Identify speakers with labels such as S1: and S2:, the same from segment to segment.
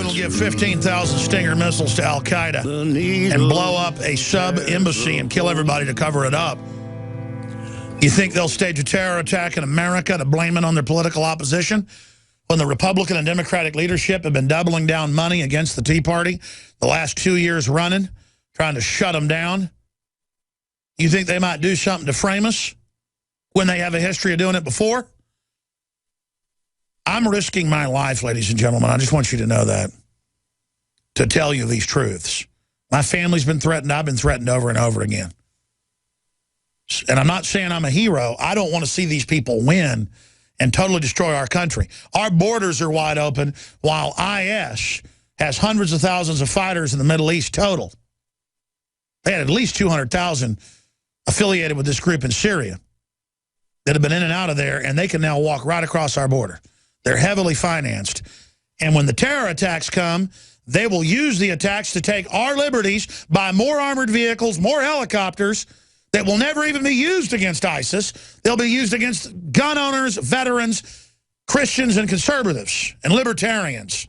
S1: and will give 15,000 Stinger missiles to Al-Qaeda and blow up a sub-embassy and kill everybody to cover it up. You think they'll stage a terror attack in America to blame it on their political opposition when the Republican and Democratic leadership have been doubling down money against the Tea Party the last 2 years running, trying to shut them down? You think they might do something to frame us when they have a history of doing it before? I'm risking my life, ladies and gentlemen. I just want you to know that, to tell you these truths. My family's been threatened. I've been threatened over and over again. And I'm not saying I'm a hero. I don't want to see these people win and totally destroy our country. Our borders are wide open while IS has hundreds of thousands of fighters in the Middle East total. They had at least 200,000 affiliated with this group in Syria that have been in and out of there, and they can now walk right across our border. They're heavily financed. And when the terror attacks come, they will use the attacks to take our liberties, buy more armored vehicles, more helicopters that will never even be used against ISIS. They'll be used against gun owners, veterans, Christians, and conservatives, and libertarians.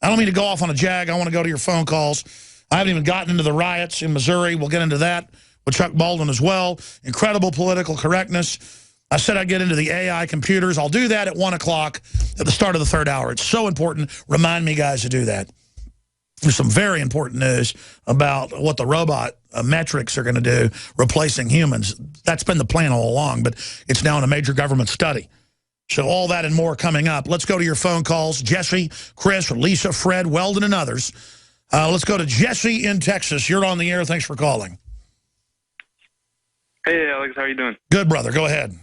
S1: I don't mean to go off on a jag. I want to go to your phone calls. I haven't even gotten into the riots in Missouri. We'll get into that with Chuck Baldwin as well. Incredible political correctness. I said I'd get into the AI computers. I'll do that at 1 o'clock at the start of the third hour. It's so important. Remind me, guys, to do that. There's some very important news about what the robot metrics are going to do, replacing humans. That's been the plan all along, but it's now in a major government study. So all that and more coming up. Let's go to your phone calls. Jesse, Chris, Lisa, Fred, Weldon, and others. Let's go to Jesse in Texas. You're on the air. Thanks for calling.
S2: Hey, Alex. How are you doing?
S1: Good, brother. Go ahead.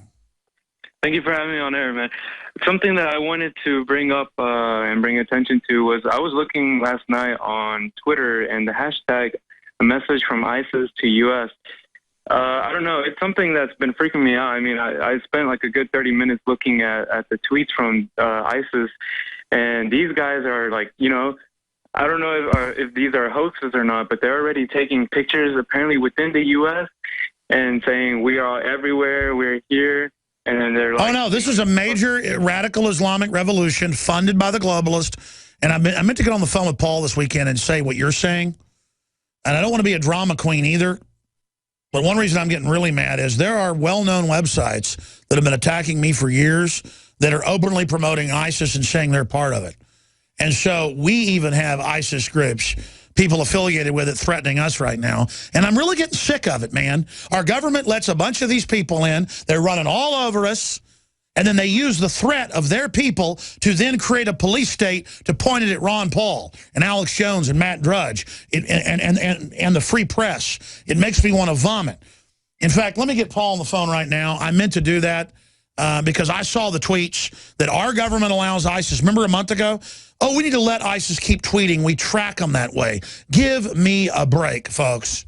S2: Thank you for having me on air, man. Something that I wanted to bring up and bring attention to was I was looking last night on Twitter, and the hashtag, a message from ISIS to U.S. I don't know. It's something that's been freaking me out. I mean, I spent like a good 30 minutes looking at the tweets from ISIS, and these guys are like, you know, I don't know if these are hoaxes or not, but they're already taking pictures apparently within the U.S. and saying we are everywhere, we're here. And then they're like, oh, no,
S1: this is a major radical Islamic revolution funded by the globalists. And I meant to get on the phone with Paul this weekend and say what you're saying. And I don't want to be a drama queen either. But one reason I'm getting really mad is there are well-known websites that have been attacking me for years that are openly promoting ISIS and saying they're part of it. And so we even have ISIS groups, people affiliated with it, threatening us right now. And I'm really getting sick of it, man. Our government lets a bunch of these people in. They're running all over us. And then they use the threat of their people to then create a police state to point it at Ron Paul and Alex Jones and Matt Drudge and the free press. It makes me want to vomit. In fact, let me get Paul on the phone right now. I meant to do that because I saw the tweets that our government allows ISIS. Remember a month ago? Oh, we need to let ISIS keep tweeting. We track them that way. Give me a break, folks.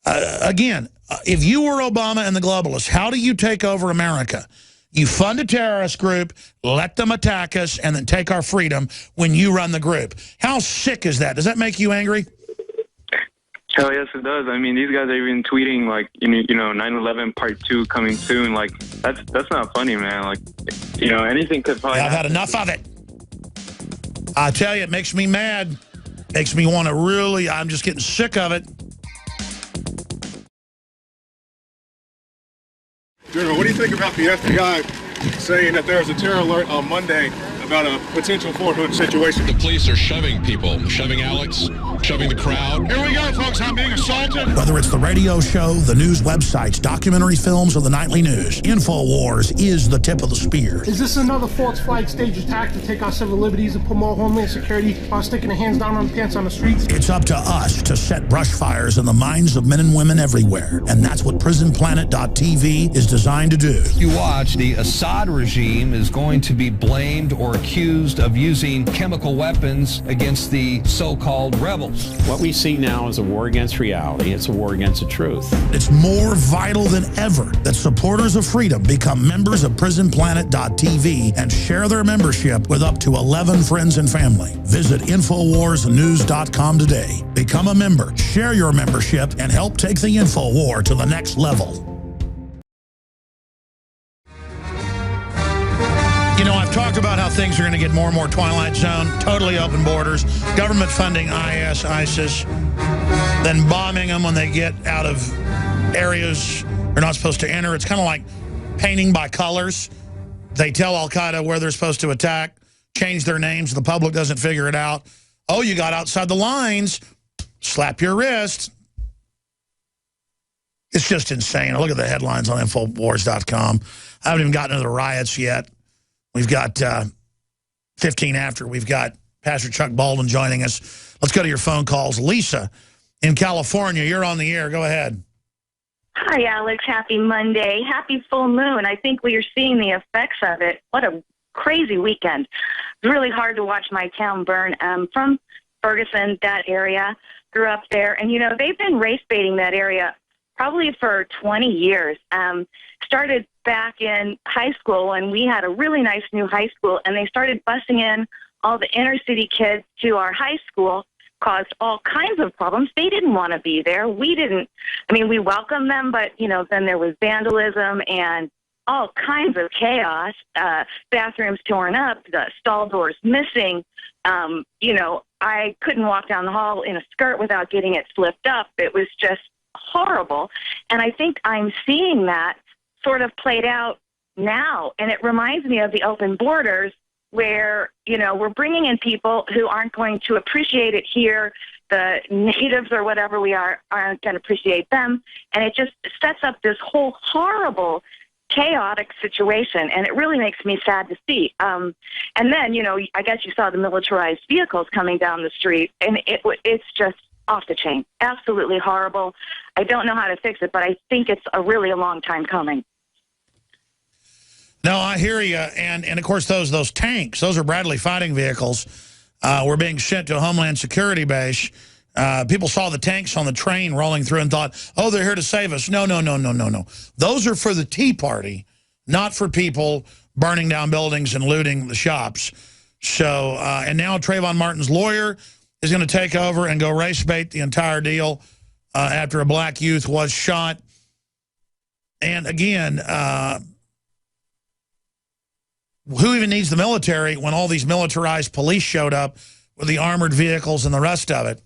S1: Again, if you were Obama and the globalists, how do you take over America? You fund a terrorist group, let them attack us, and then take our freedom when you run the group. How sick is that? Does that make you angry?
S2: Hell yes, it does. I mean, these guys are even tweeting like, you know, 9/11 Part 2 coming soon. Like, that's not funny, man. Like, you know, anything could probably.
S1: I've had enough of it. I tell you, it makes me mad. Makes me want to really. I'm just getting sick of it.
S3: General, what do you think about the FBI saying that there's a terror alert on Monday about a potential Fort Hood situation?
S4: The police are shoving people, shoving Alex, shoving the crowd.
S3: Here we go, folks. I'm being assaulted.
S1: Whether it's the radio show, the news websites, documentary films, or the nightly news, InfoWars is the tip of the spear.
S5: Is this another false flag stage attack to take our civil liberties and promote homeland security while sticking the hands down on the pants on the streets?
S1: It's up to us to set brush fires in the minds of men and women everywhere. And that's what PrisonPlanet.tv is designed to do.
S6: You watch, the Assad regime is going to be blamed or accused of using chemical weapons against the so-called rebels.
S7: What we see now is a war against reality. It's a war against the truth.
S1: It's more vital than ever that supporters of freedom become members of PrisonPlanet.tv and share their membership with up to 11 friends and family. Visit InfoWarsNews.com today. Become a member, share your membership, and help take the InfoWar to the next level. You know, I've talked about how things are going to get more and more Twilight Zone, totally open borders, government funding IS, ISIS, then bombing them when they get out of areas they're not supposed to enter. It's kind of like painting by colors. They tell Al-Qaeda where they're supposed to attack, change their names, the public doesn't figure it out. Oh, you got outside the lines, slap your wrist. It's just insane. Look at the headlines on Infowars.com. I haven't even gotten into the riots yet. We've got 15 after. We've got Pastor Chuck Baldwin joining us. Let's go to your phone calls. Lisa in California, you're on the air. Go ahead.
S8: Hi, Alex. Happy Monday. Happy full moon. I think we are seeing the effects of it. What a crazy weekend. It's really hard to watch my town burn. From Ferguson, that area, grew up there. And, you know, they've been race baiting that area probably for 20 years. Started back in high school, and we had a really nice new high school, and they started busing in all the inner city kids to our high school, caused all kinds of problems. They didn't want to be there. We didn't. I mean, we welcomed them, but, you know, then there was vandalism and all kinds of chaos, bathrooms torn up, the stall doors missing. You know, I couldn't walk down the hall in a skirt without getting it flipped up. It was just horrible. And I think I'm seeing that sort of played out now. And it reminds me of the open borders where, you know, we're bringing in people who aren't going to appreciate it here. The natives or whatever we are aren't going to appreciate them. And it just sets up this whole horrible, chaotic situation. And it really makes me sad to see. And then, you know, I guess you saw the militarized vehicles coming down the street. And it's just off the chain. Absolutely horrible. I don't know how to fix it, but I think it's a long time coming.
S1: No, I hear you. And of course, those tanks, those are Bradley fighting vehicles, were being sent to a Homeland Security base. People saw the tanks on the train rolling through and thought, oh, they're here to save us. No, no, no, no, no, no. Those are for the Tea Party, not for people burning down buildings and looting the shops. So, and now Trayvon Martin's lawyer is going to take over and go race bait the entire deal after a black youth was shot. And again, who even needs the military when all these militarized police showed up with the armored vehicles and the rest of it,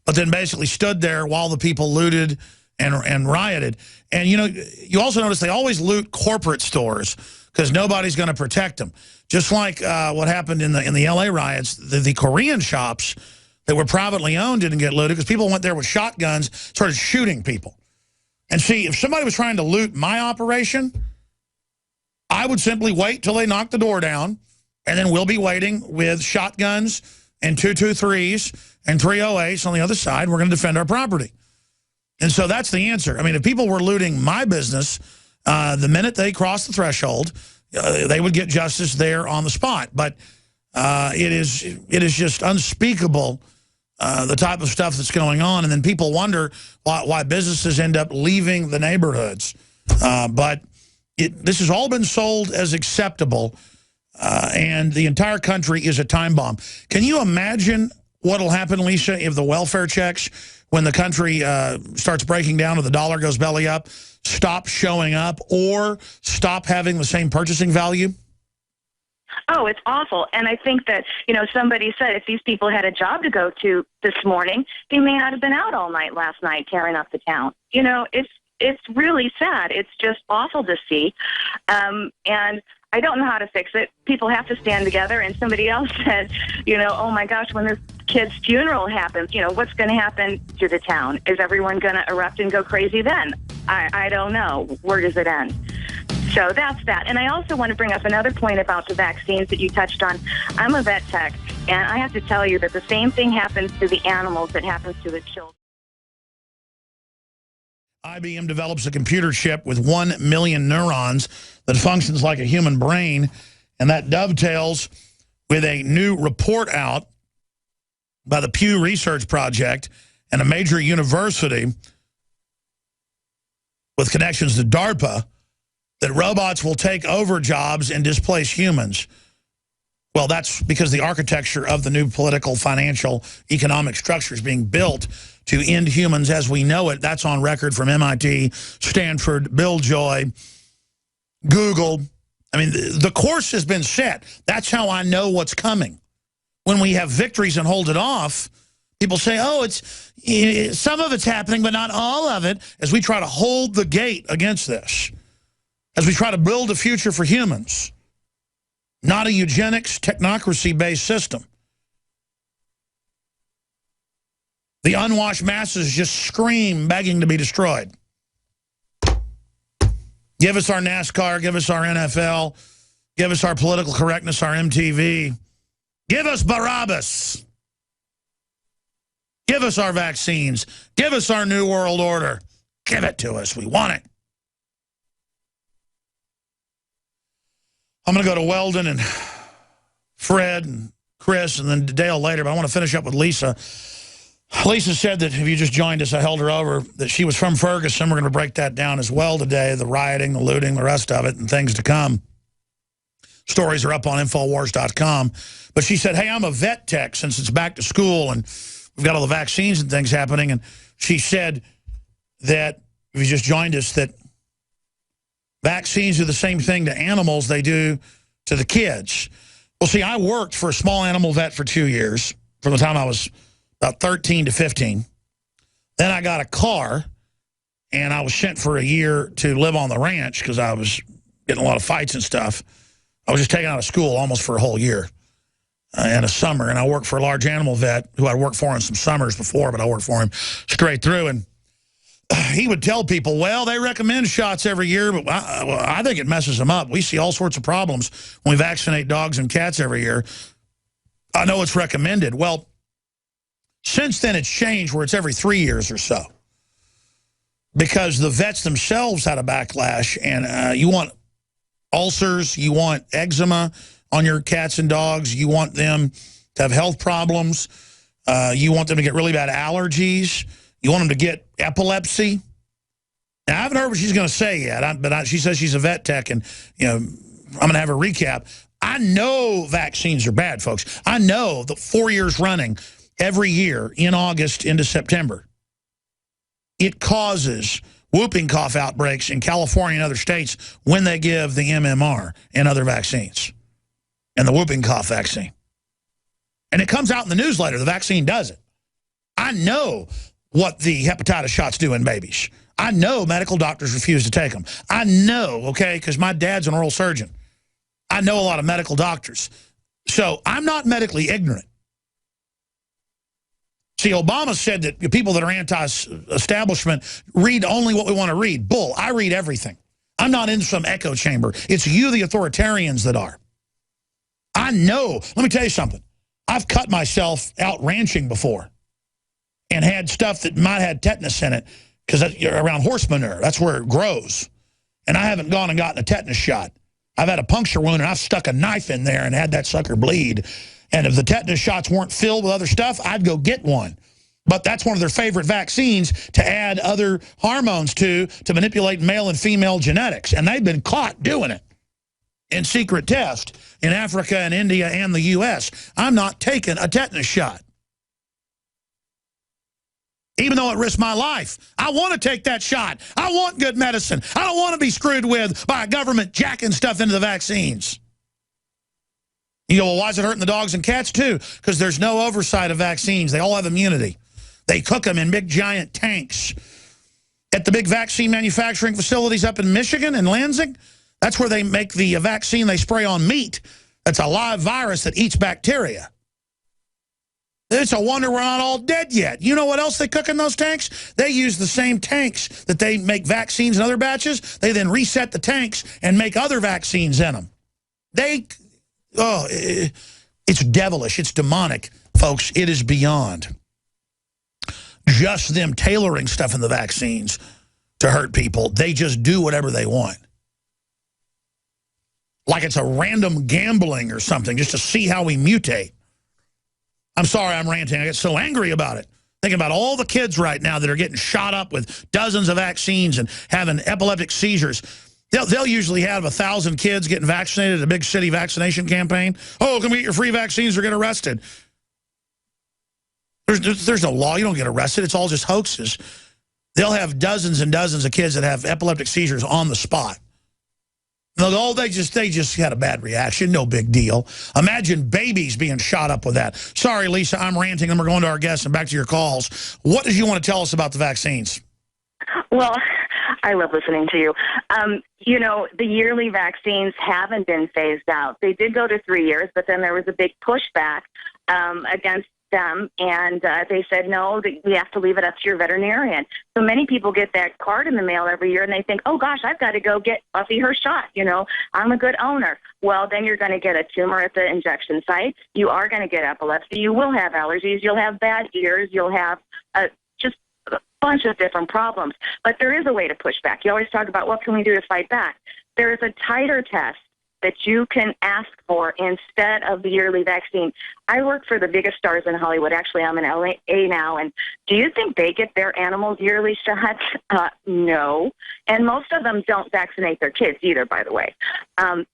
S1: but then basically stood there while the people looted and rioted. And, you know, you also notice they always loot corporate stores because nobody's going to protect them. Just like what happened in the L.A. riots, the Korean shops that were privately owned didn't get looted because people went there with shotguns, started shooting people. And see, if somebody was trying to loot my operation, I would simply wait till they knock the door down, and then we'll be waiting with shotguns and 223s and 308s on the other side. We're going to defend our property. And so that's the answer. I mean, if people were looting my business, the minute they crossed the threshold, they would get justice there on the spot. But it is just unspeakable, the type of stuff that's going on. And then people wonder why businesses end up leaving the neighborhoods. But this has all been sold as acceptable, and the entire country is a time bomb. Can you imagine what will happen, Lisa, if the welfare checks, when the country starts breaking down or the dollar goes belly up, stop showing up or stop having the same purchasing value?
S8: Oh, it's awful. And I think that, you know, somebody said if these people had a job to go to this morning, they may not have been out all night last night tearing up the town. You know, it's really sad. It's just awful to see. And I don't know how to fix it. People have to stand together. And somebody else said, you know, oh my gosh, when this kid's funeral happens, you know, what's going to happen to the town? Is everyone going to erupt and go crazy then? I don't know. Where does it end? So that's that. And I also want to bring up another point about the vaccines that you touched on. I'm a vet tech, and I have to tell you that the same thing happens to the animals that happens to the children.
S1: IBM develops a computer chip with 1 million neurons that functions like a human brain, and that dovetails with a new report out by the Pew Research Project and a major university with connections to DARPA that robots will take over jobs and displace humans. Well, that's because the architecture of the new political, financial, economic structure is being built to end humans as we know it. That's on record from MIT, Stanford, Bill Joy, Google, I mean, the course has been set. That's how I know what's coming. When we have victories and hold it off, people say, oh, some of it's happening, but not all of it, as we try to hold the gate against this, as we try to build a future for humans, not a eugenics, technocracy-based system. The unwashed masses just scream, begging to be destroyed. Give us our NASCAR, give us our NFL, give us our political correctness, our MTV. Give us Barabbas. Give us our vaccines. Give us our New World Order. Give it to us. We want it. I'm going to go to Weldon and Fred and Chris and then Dale later, but I want to finish up with Lisa. Lisa said that if you just joined us, I held her over, that she was from Ferguson. We're going to break that down as well today, the rioting, the looting, the rest of it, and things to come. Stories are up on Infowars.com. But she said, hey, I'm a vet tech since it's back to school, and we've got all the vaccines and things happening. And she said that, if you just joined us, that vaccines do the same thing to animals they do to the kids. Well, see, I worked for a small animal vet for 2 years, from the time I was about 13 to 15. Then I got a car, and I was sent for a year to live on the ranch because I was getting a lot of fights and stuff. I was just taken out of school almost for a whole year in a summer, and I worked for a large animal vet who I'd worked for in some summers before, but I worked for him straight through, and he would tell people, well, they recommend shots every year, but I think it messes them up. We see all sorts of problems when we vaccinate dogs and cats every year. I know it's recommended. Well, since then, it's changed where it's every 3 years or so, because the vets themselves had a backlash, and you want ulcers, you want eczema on your cats and dogs, you want them to have health problems, you want them to get really bad allergies, you want them to get epilepsy. Now, I haven't heard what she's going to say yet, but she says she's a vet tech, and I'm going to have a recap. I know vaccines are bad, folks. I know that 4 years running, every year in August into September, it causes whooping cough outbreaks in California and other states when they give the MMR and other vaccines and the whooping cough vaccine. And it comes out in the newsletter. The vaccine does it. I know what the hepatitis shots do in babies. I know medical doctors refuse to take them. I know, okay, because my dad's an oral surgeon. I know a lot of medical doctors. So I'm not medically ignorant. See, Obama said that people that are anti-establishment read only what we want to read. Bull. I read everything. I'm not in some echo chamber. It's you, the authoritarians, that are. I know. Let me tell you something. I've cut myself out ranching before and had stuff that might have had tetanus in it because around horse manure. That's where it grows. And I haven't gone and gotten a tetanus shot. I've had a puncture wound, and I've stuck a knife in there and had that sucker bleed. And if the tetanus shots weren't filled with other stuff, I'd go get one. But that's one of their favorite vaccines to add other hormones to manipulate male and female genetics. And they've been caught doing it in secret test in Africa and India and the U.S. I'm not taking a tetanus shot, even though it risks my life. I want to take that shot. I want good medicine. I don't want to be screwed with by a government jacking stuff into the vaccines. You go, well, why is it hurting the dogs and cats too? Because there's no oversight of vaccines. They all have immunity. They cook them in big, giant tanks. At the big vaccine manufacturing facilities up in Michigan and Lansing, that's where they make the vaccine they spray on meat. That's a live virus that eats bacteria. It's a wonder we're not all dead yet. You know what else they cook in those tanks? They use the same tanks that they make vaccines in other batches. They then reset the tanks and make other vaccines in them. It's devilish. It's demonic, folks. It is beyond just them tailoring stuff in the vaccines to hurt people. They just do whatever they want. Like it's a random gambling or something just to see how we mutate. I'm sorry I'm ranting. I get so angry about it. Thinking about all the kids right now that are getting shot up with dozens of vaccines and having epileptic seizures. They'll usually have 1,000 kids getting vaccinated at a big city vaccination campaign. Oh, can we get your free vaccines or get arrested? There's no law. You don't get arrested. It's all just hoaxes. They'll have dozens and dozens of kids that have epileptic seizures on the spot. Oh, they just had a bad reaction. No big deal. Imagine babies being shot up with that. Sorry, Lisa, I'm ranting, and we're going to our guests and back to your calls. What did you want to tell us about the vaccines?
S8: Well, I love listening to you. You know, the yearly vaccines haven't been phased out. They did go to 3 years, but then there was a big pushback against them, and they said, no, we have to leave it up to your veterinarian. So many people get that card in the mail every year, and they think, oh, gosh, I've got to go get Buffy her shot. You know, I'm a good owner. Well, then you're going to get a tumor at the injection site. You are going to get epilepsy. You will have allergies. You'll have bad ears. You'll have just a bunch of different problems. But there is a way to push back. You always talk about what can we do to fight back. There is a titer test that you can ask for instead of the yearly vaccine. I work for the biggest stars in Hollywood. Actually, I'm in LA now. And do you think they get their animals yearly shots? No. And most of them don't vaccinate their kids either, by the way.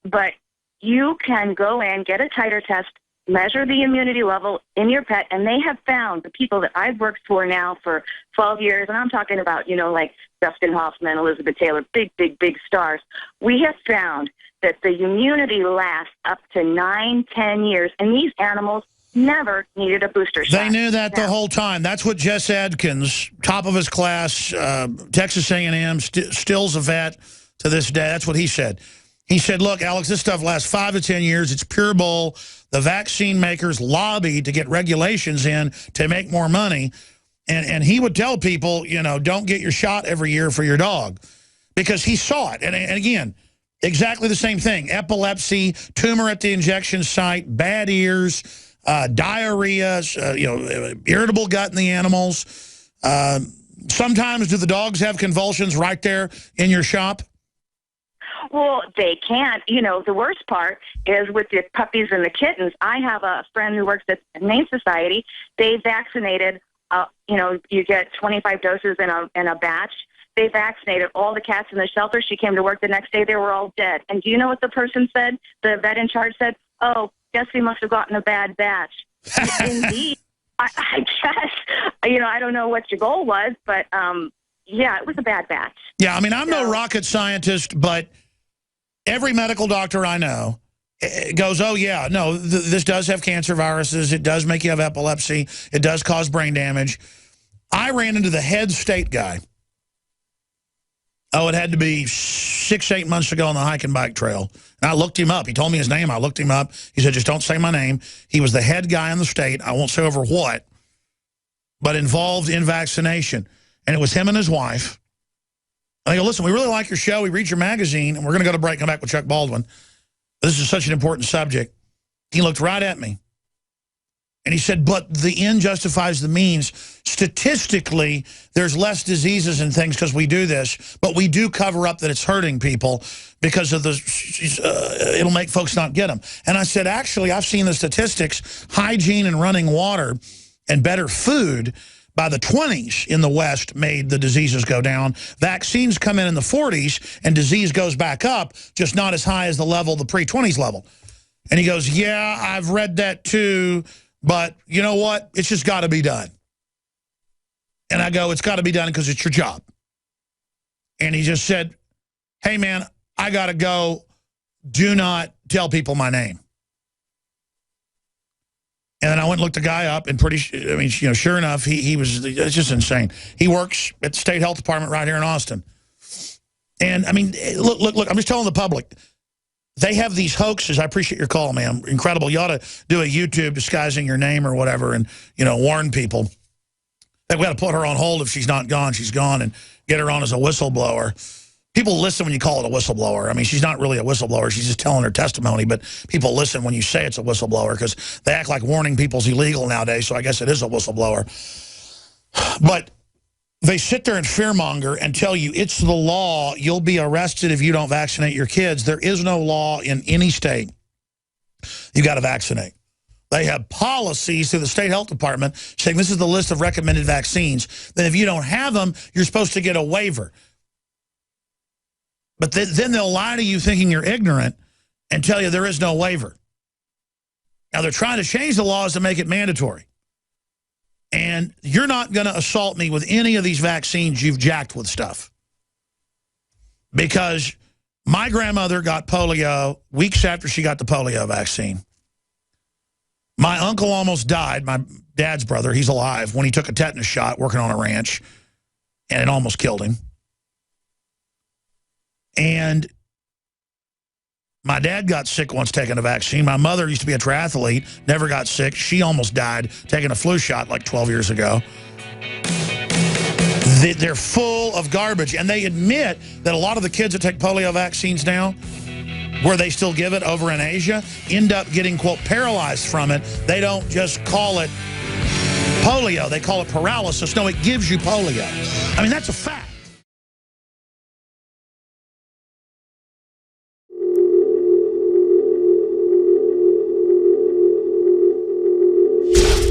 S8: But you can go in, get a titer test, measure the immunity level in your pet, and they have found, the people that I've worked for now for 12 years, and I'm talking about, you know, like Dustin Hoffman, Elizabeth Taylor, big stars, we have found that the immunity lasts up to 9-10 years, and these animals never needed a booster shot.
S1: They knew that the whole time. That's what Jess Adkins, top of his class, Texas A&M, still's a vet to this day. That's what he said. He said, look, Alex, this stuff lasts 5 to 10 years. It's pure bull. The vaccine makers lobbied to get regulations in to make more money. And he would tell people, you know, don't get your shot every year for your dog, because he saw it. And again, exactly the same thing. Epilepsy, tumor at the injection site, bad ears, diarrhea, you know, irritable gut in the animals. Sometimes do the dogs have convulsions right there in your shop?
S8: Well, they can't. You know, the worst part is with the puppies and the kittens. I have a friend who works at the Humane Society. They vaccinated, you know, you get 25 doses in a batch. They vaccinated all the cats in the shelter. She came to work the next day. They were all dead. And do you know what the person said? The vet in charge said, oh, guess we must have gotten a bad batch. Indeed. I guess, you know, I don't know what your goal was, but, yeah, it was a bad batch.
S1: Yeah, I mean, I'm no rocket scientist, but every medical doctor I know goes, oh, yeah, no, this does have cancer viruses. It does make you have epilepsy. It does cause brain damage. I ran into the head state guy. Oh, it had to be 6-8 months ago on the hike and bike trail. And I looked him up. He told me his name. I looked him up. He said, just don't say my name. He was the head guy in the state. I won't say over what, but involved in vaccination. And it was him and his wife. I go, listen, we really like your show. We read your magazine, and we're going to go to break and come back with Chuck Baldwin. This is such an important subject. He looked right at me. And he said, but the end justifies the means. Statistically, there's less diseases and things because we do this, but we do cover up that it's hurting people because of the, it'll make folks not get them. And I said, actually, I've seen the statistics. Hygiene and running water and better food by the 20s in the West made the diseases go down. Vaccines come in the 40s, and disease goes back up, just not as high as the level, the pre-20s level. And he goes, yeah, I've read that too. But you know what? It's just got to be done. And I go, it's got to be done because it's your job. And he just said, hey, man, I got to go. Do not tell people my name. And then I went and looked the guy up, and I mean, you know, sure enough, he was, it's just insane. He works at the state health department right here in Austin. And I mean, look, I'm just telling the public. They have these hoaxes. I appreciate your call, man. Incredible. You ought to do a YouTube disguising your name or whatever and, you know, warn people. We've got to put her on hold. If she's not gone, she's gone, and get her on as a whistleblower. People listen when you call it a whistleblower. I mean, she's not really a whistleblower. She's just telling her testimony, but people listen when you say it's a whistleblower because they act like warning people's illegal nowadays, so I guess it is a whistleblower. But they sit there and fearmonger and tell you it's the law. You'll be arrested if you don't vaccinate your kids. There is no law in any state. You got to vaccinate. They have policies through the state health department saying this is the list of recommended vaccines. Then if you don't have them, you're supposed to get a waiver. But then they'll lie to you thinking you're ignorant and tell you there is no waiver. Now, they're trying to change the laws to make it mandatory. And you're not going to assault me with any of these vaccines you've jacked with stuff. Because My grandmother got polio weeks after she got the polio vaccine. My uncle almost died, my dad's brother, he's alive, when he took a tetanus shot working on a ranch, and it almost killed him. And my dad got sick once taking a vaccine. My mother used to be a triathlete, never got sick. She almost died taking a flu shot like 12 years ago. They're full of garbage, and they admit that a lot of the kids that take polio vaccines now, where they still give it over in Asia, end up getting, quote, paralyzed from it. They don't just call it polio, they call it paralysis. No, it gives you polio. I mean, that's a fact.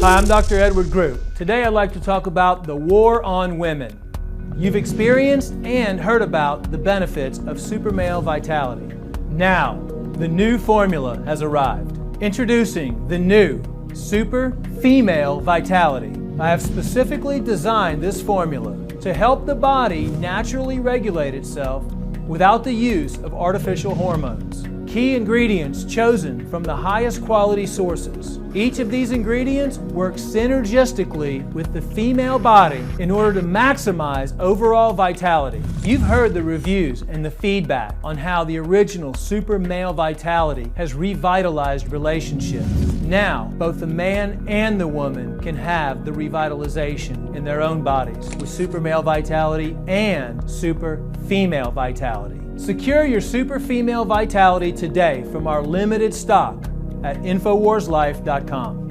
S9: Hi, I'm Dr. Edward Group. Today I'd like to talk about the war on women. You've experienced and heard about the benefits of super male vitality. Now, the new formula has arrived. Introducing the new Super Female Vitality. I have specifically designed this formula to help the body naturally regulate itself without the use of artificial hormones. Key ingredients chosen from the highest quality sources. Each of these ingredients works synergistically with the female body in order to maximize overall vitality. You've heard the reviews and the feedback on how the original Super Male Vitality has revitalized relationships. Now, both the man and the woman can have the revitalization in their own bodies with Super Male Vitality and Super Female Vitality. Secure your Super Female Vitality today from our limited stock at InfoWarsLife.com.